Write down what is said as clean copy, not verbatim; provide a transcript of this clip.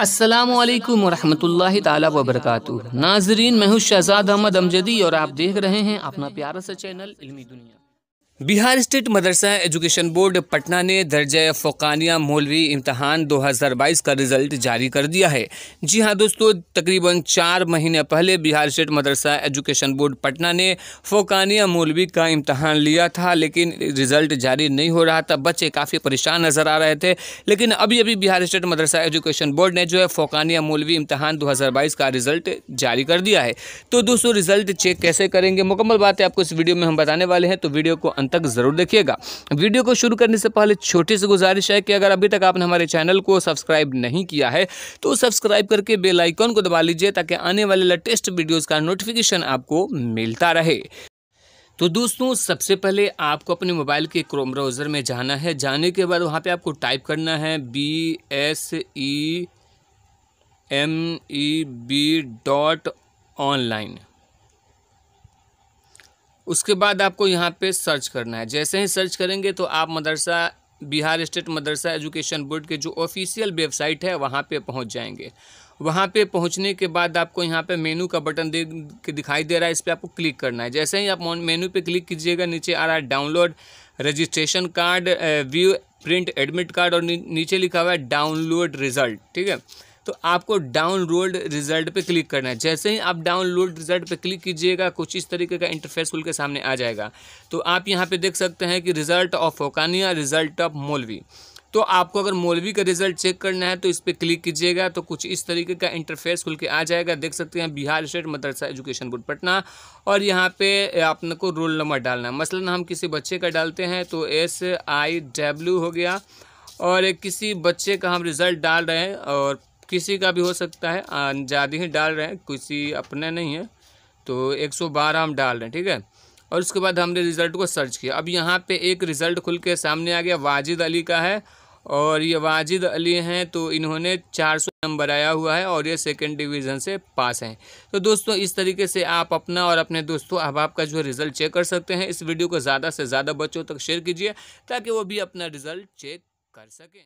अस्सलामुअलैकुम वरहमतुल्लाहि ताला वबरकातुहू। नाजरीन, मैं हूँ शहजाद अहमद अमजदी और आप देख रहे हैं अपना प्यारा सा चैनल इल्मी दुनिया। बिहार स्टेट मदरसा एजुकेशन बोर्ड पटना ने दर्जा फ़ौक़ानिया मौलवी इम्तहान 2022 का रिज़ल्ट जारी कर दिया है। जी हां दोस्तों, तकरीबन 4 महीने पहले बिहार स्टेट मदरसा एजुकेशन बोर्ड पटना ने फ़ौक़ानिया मौलवी का इम्तहान लिया था, लेकिन रिज़ल्ट जारी नहीं हो रहा था। बच्चे काफ़ी परेशान नज़र आ रहे थे, लेकिन अभी बिहार स्टेट मदरसा एजुकेशन बोर्ड ने जो है फ़ौक़ानिया मौलवी इम्तहान 2022 का रिज़ल्ट जारी कर दिया है। तो दोस्तों, रिज़ल्ट चेक कैसे करेंगे, मुकम्मल बातें आपको इस वीडियो में हम बताने वाले हैं, तो वीडियो को तक जरूर देखिएगा। वीडियो को शुरू करने से पहले छोटी सी गुजारिश है कि अगर अभी तक आपने हमारे चैनल को सब्सक्राइब नहीं किया है तो सब्सक्राइब करके बेल आइकन को दबा लीजिए, ताकि आने वाले लेटेस्ट वीडियोस का नोटिफिकेशन आपको मिलता रहे। तो दोस्तों, सबसे पहले आपको अपने मोबाइल के क्रोम ब्राउज़र में जाना है। जाने के बाद वहाँ पे आपको टाइप करना है BSEMEB.online। उसके बाद आपको यहाँ पे सर्च करना है। जैसे ही सर्च करेंगे तो आप बिहार स्टेट मदरसा एजुकेशन बोर्ड के जो ऑफिशियल वेबसाइट है वहाँ पे पहुँच जाएंगे। वहाँ पे पहुँचने के बाद आपको यहाँ पे मेनू का बटन दिखाई दे रहा है, इस पर आपको क्लिक करना है। जैसे ही आप मेनू पे क्लिक कीजिएगा, नीचे आ रहा है download registration card, view print admit card, और नीचे लिखा हुआ है डाउनलोड रिज़ल्ट। ठीक है, तो आपको डाउनलोड रिज़ल्ट पे क्लिक करना है। जैसे ही आप डाउनलोड रिज़ल्ट पे क्लिक कीजिएगा, कुछ इस तरीके का इंटरफेस खुल के सामने आ जाएगा। तो आप यहाँ पे देख सकते हैं कि रिज़ल्ट ऑफ फ़ौक़ानिया, रिज़ल्ट ऑफ मौलवी। तो आपको अगर मौलवी का रिज़ल्ट चेक करना है तो इस पर क्लिक कीजिएगा, तो कुछ इस तरीके का इंटरफेस खुल के आ जाएगा। देख सकते हैं बिहार स्टेट मदरसा एजुकेशन बोर्ड पटना, और यहाँ पे आपने को रोल नंबर डालना है। मसलन हम किसी बच्चे का डालते हैं तो SIW हो गया, और किसी बच्चे का हम रिज़ल्ट डाल रहे हैं, और किसी का भी हो सकता है, ज़्यादा ही डाल रहे हैं, किसी अपने नहीं है तो 112 हम डाल रहे हैं। ठीक है, और उसके बाद हमने रिज़ल्ट को सर्च किया। अब यहाँ पे एक रिज़ल्ट खुल के सामने आ गया, वाजिद अली का है, और ये वाजिद अली हैं, तो इन्होंने 400 नंबर आया हुआ है, और ये सेकंड डिवीज़न से पास हैं। तो दोस्तों, इस तरीके से आप अपना और अपने दोस्तों अहबाब का जो है रिज़ल्ट चेक कर सकते हैं। इस वीडियो को ज़्यादा से ज़्यादा बच्चों तक शेयर कीजिए, ताकि वो भी अपना रिज़ल्ट चेक कर सकें।